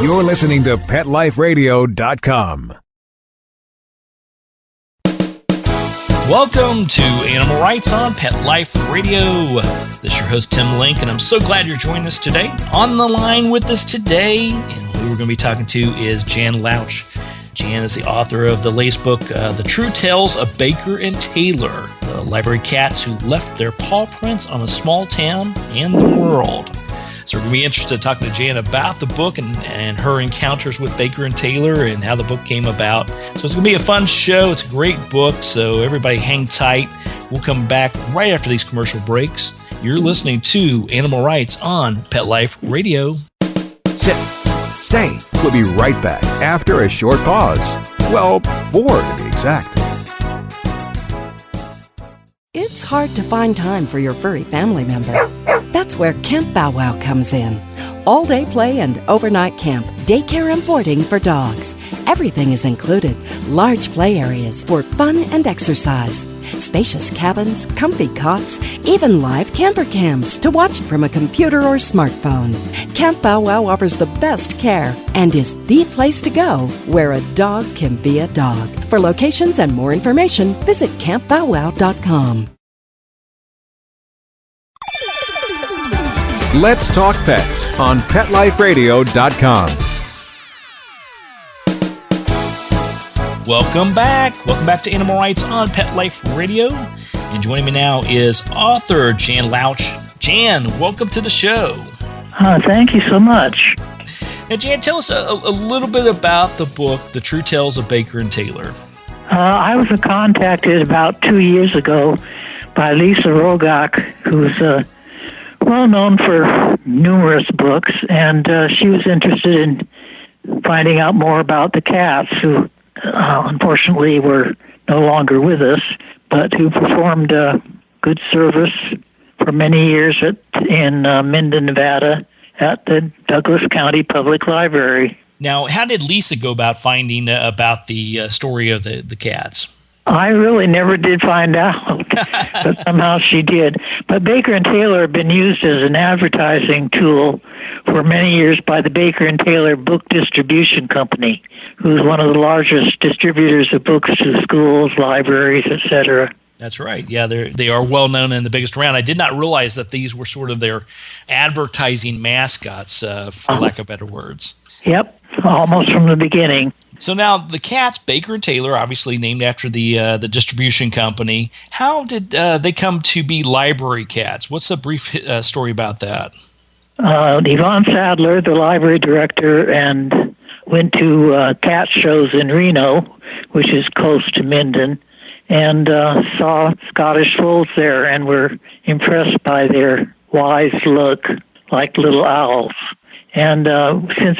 You're listening to PetLifeRadio.com. Welcome to Animal Rights on Pet Life Radio. This is your host, Tim Link, and I'm so glad you're joining us today. On the line with us today, and who we're going to be talking to is Jan Louch. Jan is the author of the latest book, The True Tales of Baker and Taylor, the library cats who left their paw prints on a small town and the world. So we're going to be interested in talking to Jan about the book and her encounters with Baker and Taylor and how the book came about. So it's going to be a fun show. It's a great book, so everybody hang tight. We'll come back right after these commercial breaks. You're listening to Animal Rights on Pet Life Radio. Sit. Stay. We'll be right back after a short pause. Well, 4 to be exact. It's hard to find time for your furry family member. That's where Camp Bow Wow comes in. All-day play and overnight camp, daycare and boarding for dogs. Everything is included. Large play areas for fun and exercise. Spacious cabins, comfy cots, even live camper cams to watch from a computer or smartphone. Camp Bow Wow offers the best care and is the place to go where a dog can be a dog. For locations and more information, visit campbowwow.com. Let's talk pets on PetLifeRadio.com. Welcome back. Welcome back to Animal Rights on Pet Life Radio. And joining me now is author Jan Louch. Jan, welcome to the show. Thank you so much. Now, Jan, tell us a little bit about the book, The True Tales of Baker and Taylor. I was contacted about 2 years ago by Lisa Rogach, who's well known for numerous books, and she was interested in finding out more about the cats who unfortunately were no longer with us, but who performed good service for many years in Minden, Nevada at the Douglas County Public Library. Now, how did Lisa go about finding about the story of the cats? I really never did find out, but somehow she did. But Baker and Taylor have been used as an advertising tool for many years by the Baker and Taylor Book Distribution Company, who's one of the largest distributors of books to schools, libraries, etc. That's right. Yeah, they are well known and the biggest around. I did not realize that these were sort of their advertising mascots, for lack of better words. Yep, almost from the beginning. So now the cats, Baker and Taylor, obviously named after the distribution company. How did they come to be library cats? What's a brief story about that? Yvonne Sadler, the library director, and went to cat shows in Reno, which is close to Minden, and saw Scottish Folds there and were impressed by their wise look like little owls. And since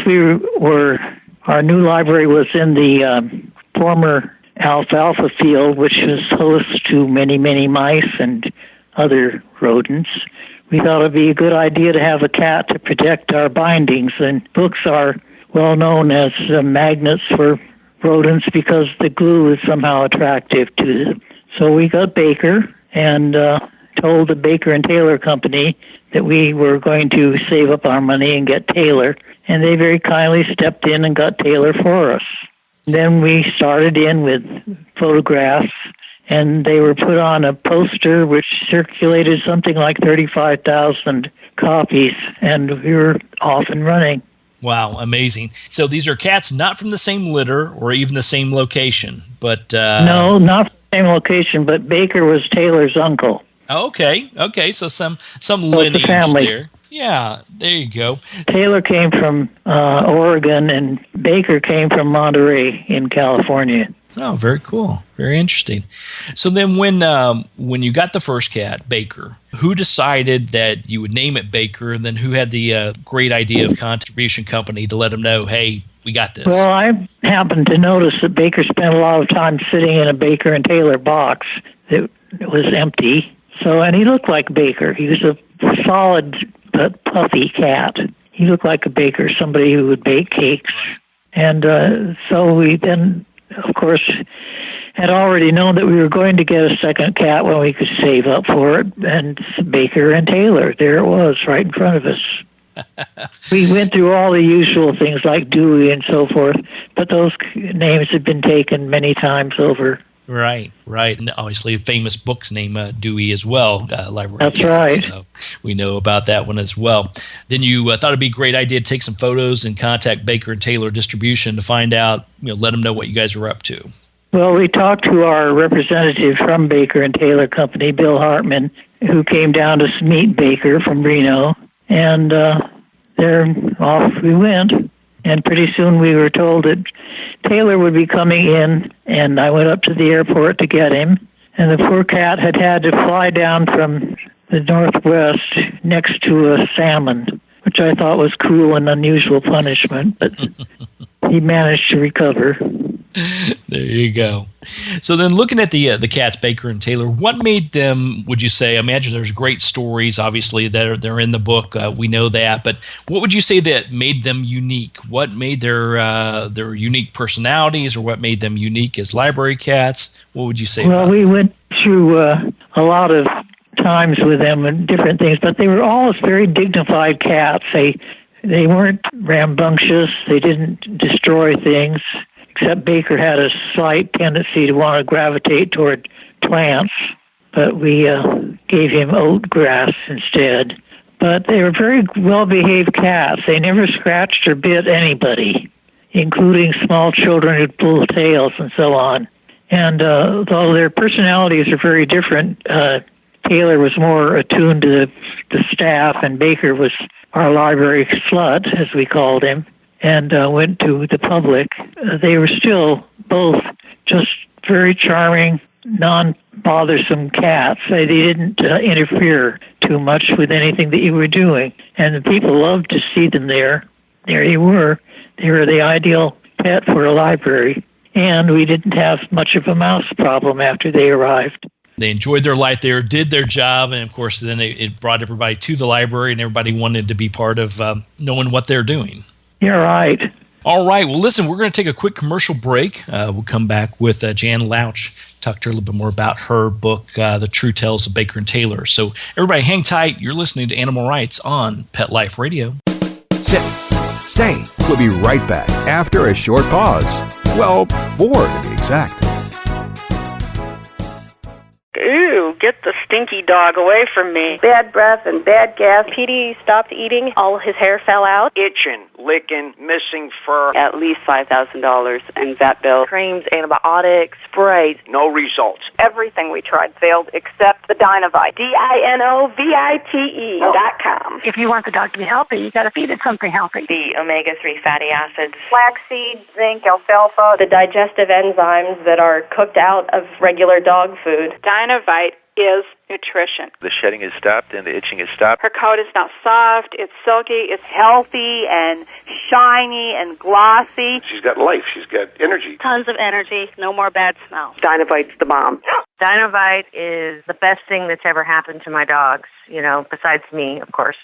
our new library was in the former alfalfa field, which was host to many, many mice and other rodents, we thought it'd be a good idea to have a cat to protect our bindings. And books are well known as magnets for rodents because the glue is somehow attractive to them. So we got Baker and told the Baker and Taylor Company that we were going to save up our money and get Taylor, and they very kindly stepped in and got Taylor for us. Then we started in with photographs, and they were put on a poster which circulated something like 35,000 copies, and we were off and running. Wow, amazing. So these are cats not from the same litter or even the same location, but... No, not from the same location, but Baker was Taylor's uncle. Okay, so some lineage there. Yeah, there you go. Taylor came from Oregon, and Baker came from Monterey in California. Oh, very cool. Very interesting. So then when you got the first cat, Baker, who decided that you would name it Baker, and then who had the great idea of contribution company to let them know, hey, we got this? Well, I happened to notice that Baker spent a lot of time sitting in a Baker and Taylor box that was empty. And he looked like Baker. He was a solid but puffy cat. He looked like a baker, somebody who would bake cakes. And so we then, of course, had already known that we were going to get a second cat when we could save up for it. And Baker and Taylor, there it was, right in front of us. We went through all the usual things like Dewey and so forth, but those names have been taken many times over. Right. And obviously a famous book's name, Dewey, as well. Librarian. That's right. So we know about that one as well. Then you thought it'd be a great idea to take some photos and contact Baker and Taylor Distribution to find out, let them know what you guys were up to. Well, we talked to our representative from Baker and Taylor Company, Bill Hartman, who came down to meet Baker from Reno, and there off we went. And pretty soon we were told that Taylor would be coming in, and I went up to the airport to get him. And the poor cat had to fly down from the northwest next to a salmon, which I thought was cruel and unusual punishment, but he managed to recover. There you go. So then looking at the cats, Baker and Taylor, what made them, would you say, I imagine there's great stories, obviously, that they're in the book. We know that. But what would you say that made them unique? What made their unique personalities, or what made them unique as library cats? What would you say about we went through a lot of times with them and different things, but they were always very dignified cats. They weren't rambunctious. They didn't destroy things. Except Baker had a slight tendency to want to gravitate toward plants, but we gave him oat grass instead. But they were very well-behaved cats. They never scratched or bit anybody, including small children who'd pull tails and so on. And though their personalities are very different, Taylor was more attuned to the staff, and Baker was our library slut, as we called him, and went to the public. They were still both just very charming, non-bothersome cats. They didn't interfere too much with anything that you were doing. And the people loved to see them there. There they were. They were the ideal pet for a library. And we didn't have much of a mouse problem after they arrived. They enjoyed their life there, did their job, and of course then it brought everybody to the library, and everybody wanted to be part of knowing what they're doing. You're right. All right. Well, listen, we're going to take a quick commercial break. We'll come back with Jan Louch, talk to her a little bit more about her book, The True Tales of Baker and Taylor. So everybody hang tight. You're listening to Animal Rights on Pet Life Radio. Sit. Stay. We'll be right back after a short pause. Well, 4 to be exact. Ew, get the stinky dog away from me. Bad breath and bad gas. Petey stopped eating. All his hair fell out. Itching, licking, missing fur. At least $5,000 in vet bill. Creams, antibiotics, sprays. No results. Everything we tried failed except the Dinovite. DINOVITE.com. If you want the dog to be healthy, you got to feed it something healthy. The omega-3 fatty acids. Flaxseed, zinc, alfalfa. The digestive enzymes that are cooked out of regular dog food. Dinovite is nutrition. The shedding is stopped and the itching is stopped. Her coat is now soft, it's silky, it's healthy and shiny and glossy. She's got life, she's got energy. Tons of energy, no more bad smells. Dinovite's the bomb. Dinovite is the best thing that's ever happened to my dogs, besides me, of course.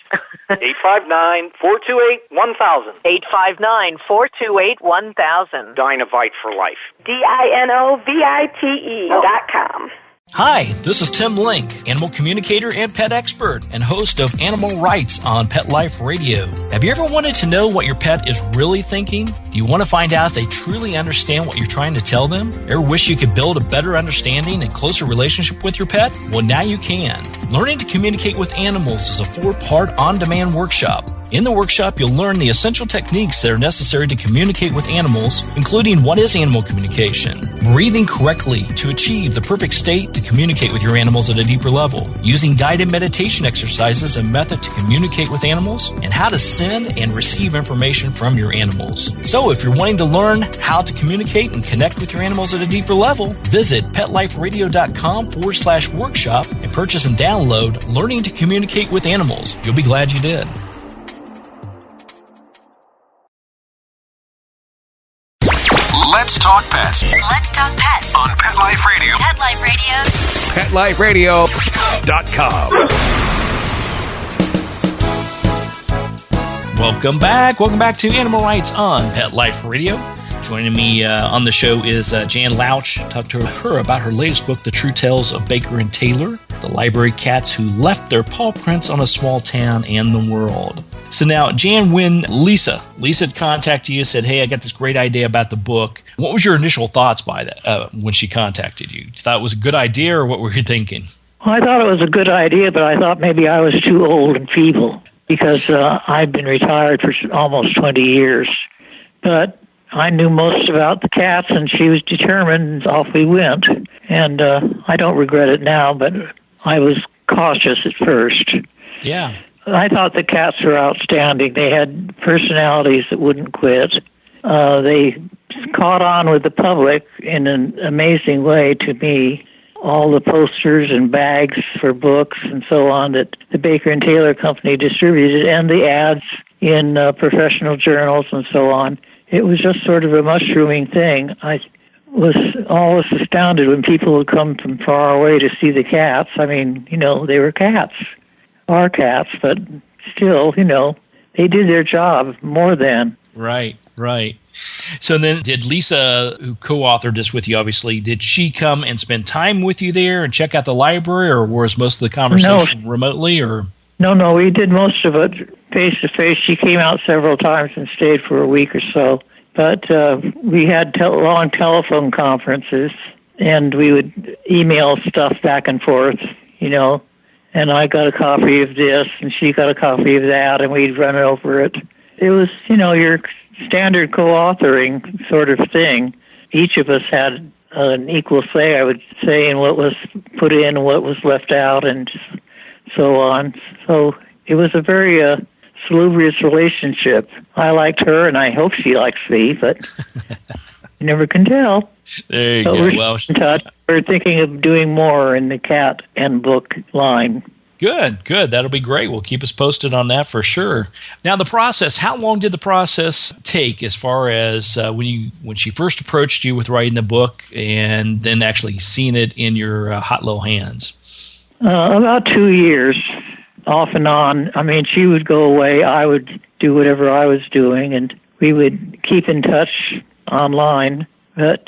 859-428-1000. 859-428-1000. Dinovite for life. DINOVITE.com. Hi, this is Tim Link, animal communicator and pet expert and host of Animal Rights on Pet Life Radio. Have you ever wanted to know what your pet is really thinking? Do you want to find out if they truly understand what you're trying to tell them? Ever wish you could build a better understanding and closer relationship with your pet? Well, now you can. Learning to Communicate with Animals is a 4-part on-demand workshop. In the workshop, you'll learn the essential techniques that are necessary to communicate with animals, including what is animal communication, breathing correctly to achieve the perfect state to communicate with your animals at a deeper level, using guided meditation exercises and method to communicate with animals, and how to send and receive information from your animals. So if you're wanting to learn how to communicate and connect with your animals at a deeper level, visit PetLifeRadio.com/workshop and purchase and download Learning to Communicate with Animals. You'll be glad you did. Let's talk pets. Let's talk pets On Pet Life Radio. Pet Life Radio. PetLifeRadio.com. Welcome back. Welcome back to Animal Rights on Pet Life Radio. Joining me on the show is Jan Louch. Talked to her about her latest book, The True Tales of Baker and Taylor, the library cats who left their paw prints on a small town and the world. So now, Jan, when Lisa contacted you, said, "Hey, I got this great idea about the book." What was your initial thoughts by that when she contacted you? You thought it was a good idea, or what were you thinking? Well, I thought it was a good idea, but I thought maybe I was too old and feeble because I'd been retired for almost 20 years. But I knew most about the cats, and she was determined. Off we went. And I don't regret it now, but I was cautious at first. Yeah. I thought the cats were outstanding. They had personalities that wouldn't quit. They caught on with the public in an amazing way to me. All the posters and bags for books and so on that the Baker and Taylor Company distributed, and the ads in professional journals and so on. It was just sort of a mushrooming thing. I was always astounded when people would come from far away to see the cats. I mean, they were cats. Our cats, but still, they did their job more than. Right. So then did Lisa, who co-authored this with you, obviously, did she come and spend time with you there and check out the library, or was most of the conversation remotely? Or No, we did most of it face-to-face. She came out several times and stayed for a week or so. But we had long telephone conferences, and we would email stuff back and forth, and I got a copy of this, and she got a copy of that, and we'd run over it. It was, your standard co-authoring sort of thing. Each of us had an equal say, I would say, in what was put in and what was left out, and so on. So it was a very salubrious relationship. I liked her, and I hope she likes me, but you never can tell. There you go. go. We're in touch. We're thinking of doing more in the cat and book line. Good. That'll be great. We'll keep us posted on that for sure. Now, the process, how long did the process take as far as when she first approached you with writing the book and then actually seeing it in your hot little hands? About 2 years, off and on. I mean, she would go away. I would do whatever I was doing, and we would keep in touch online. But,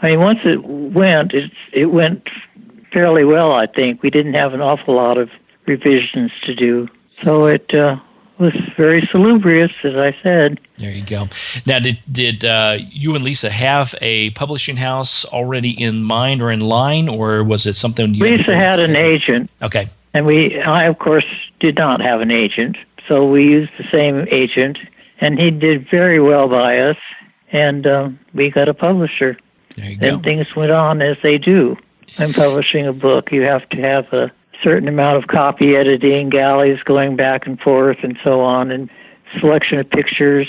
once it went fairly well, I think. We didn't have an awful lot of revisions to do. So it was very salubrious, as I said. There you go. Now, did you and Lisa have a publishing house already in mind or in line, or was it something you Lisa had an agent. Okay. And I, of course, did not have an agent. So we used the same agent, and he did very well by us, and we got a publisher. There you go. And things went on as they do. In publishing a book, you have to have a certain amount of copy editing, galleys going back and forth, and so on, and selection of pictures,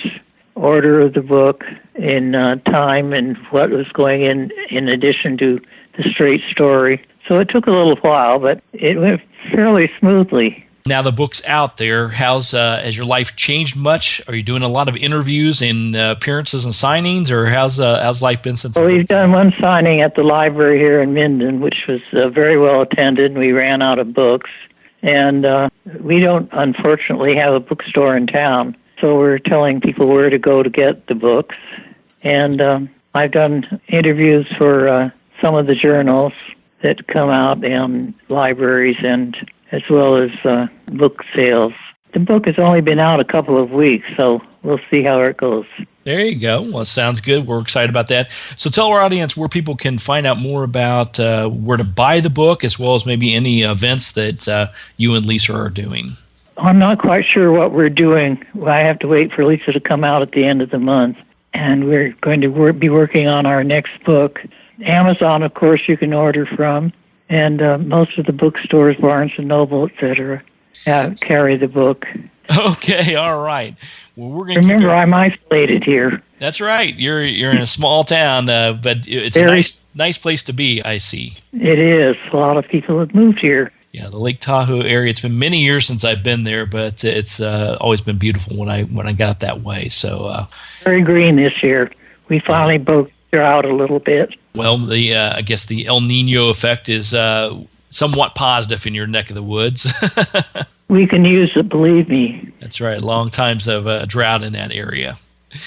order of the book in time, and what was going in addition to the straight story. So it took a little while, but it went fairly smoothly. Now the book's out there. Has your life changed much? Are you doing a lot of interviews and appearances and signings, or how's life been since? Well, we've done one signing at the library here in Minden, which was very well attended, and we ran out of books. And we don't, unfortunately, have a bookstore in town, so we're telling people where to go to get the books. And I've done interviews for some of the journals that come out in libraries, and as well as book sales. The book has only been out a couple of weeks, so we'll see how it goes. There you go. Well, it sounds good. We're excited about that. So tell our audience where people can find out more about where to buy the book, as well as maybe any events that you and Lisa are doing. I'm not quite sure what we're doing. I have to wait for Lisa to come out at the end of the month, and we're going to be working on our next book. Amazon, of course, you can order from. And most of the bookstores, Barnes & Noble, etc., carry the book. Okay, all right. Well, we're going to remember I'm isolated here. That's right. You're in a small town, but it's a nice place to be. I see. It is. A lot of people have moved here. Yeah, the Lake Tahoe area. It's been many years since I've been there, but it's always been beautiful when I got that way. So very green this year. We finally broke out a little bit. Well, I guess the El Nino effect is somewhat positive in your neck of the woods. We can use it, believe me. That's right. Long times of drought in that area.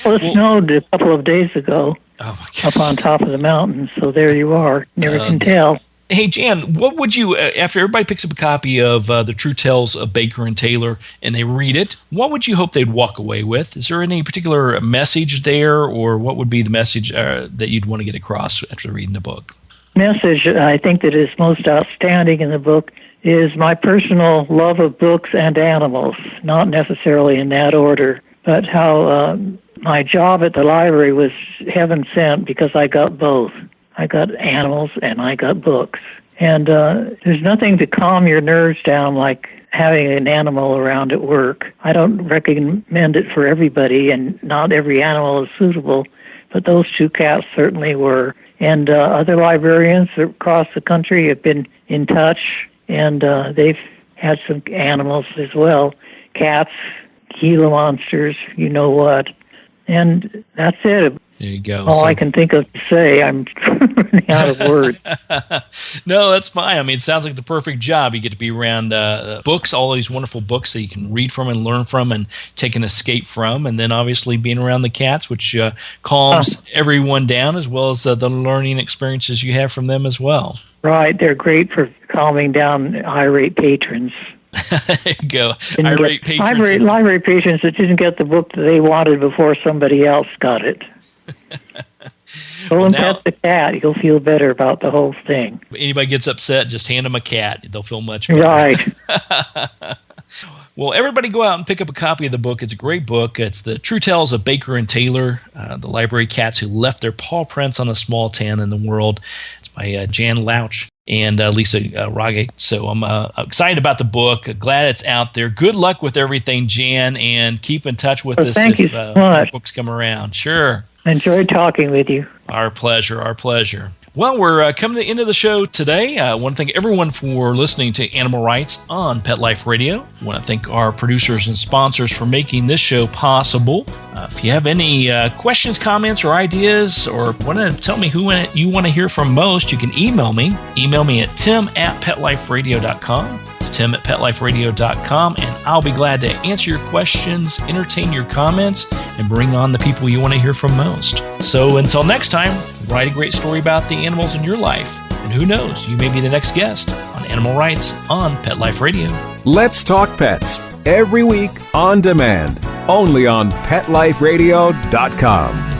Well, it snowed a couple of days ago up on top of the mountains, so there you are. Never can tell. Hey, Jan, what would you, after everybody picks up a copy of The True Tales of Baker and Taylor and they read it, what would you hope they'd walk away with? Is there any particular message there, or what would be the message that you'd want to get across after reading the book? Message I think that is most outstanding in the book is my personal love of books and animals, not necessarily in that order, but how my job at the library was heaven sent because I got both. I got animals and I got books. And there's nothing to calm your nerves down like having an animal around at work. I don't recommend it for everybody, and not every animal is suitable, but those two cats certainly were. And other librarians across the country have been in touch, and they've had some animals as well. Cats, Gila monsters, you know what. And that's it. There you go. All I can think of to say. I'm running out of words. No, that's fine. I mean, it sounds like the perfect job. You get to be around books, all these wonderful books that you can read from and learn from and take an escape from, and then obviously being around the cats, which calms everyone down, as well as the learning experiences you have from them as well. Right. They're great for calming down irate patrons. There you go. Irate patrons. Library patrons that didn't get the book that they wanted before somebody else got it. Go and pet the cat. You'll feel better about the whole thing. If anybody gets upset, just hand them a cat. They'll feel much better. Right. Well, everybody go out and pick up a copy of the book. It's a great book. It's The True Tales of Baker and Taylor, the library cats who left their paw prints on a small town in the world. It's by Jan Louch and Lisa Rage. So I'm excited about the book. Glad it's out there. Good luck with everything, Jan, and keep in touch with us if books come around. Sure. Enjoyed talking with you. Our pleasure. Our pleasure. Well, we're coming to the end of the show today. I want to thank everyone for listening to Animal Rights on Pet Life Radio. I want to thank our producers and sponsors for making this show possible. If you have any questions, comments, or ideas, or want to tell me who you want to hear from most, you can email me. Email me at tim@petliferadio.com. It's tim@petliferadio.com, and I'll be glad to answer your questions, entertain your comments, and bring on the people you want to hear from most. So until next time, write a great story about the animals in your life. And who knows, you may be the next guest on Animal Rights on Pet Life Radio. Let's Talk Pets, every week on demand, only on PetLifeRadio.com.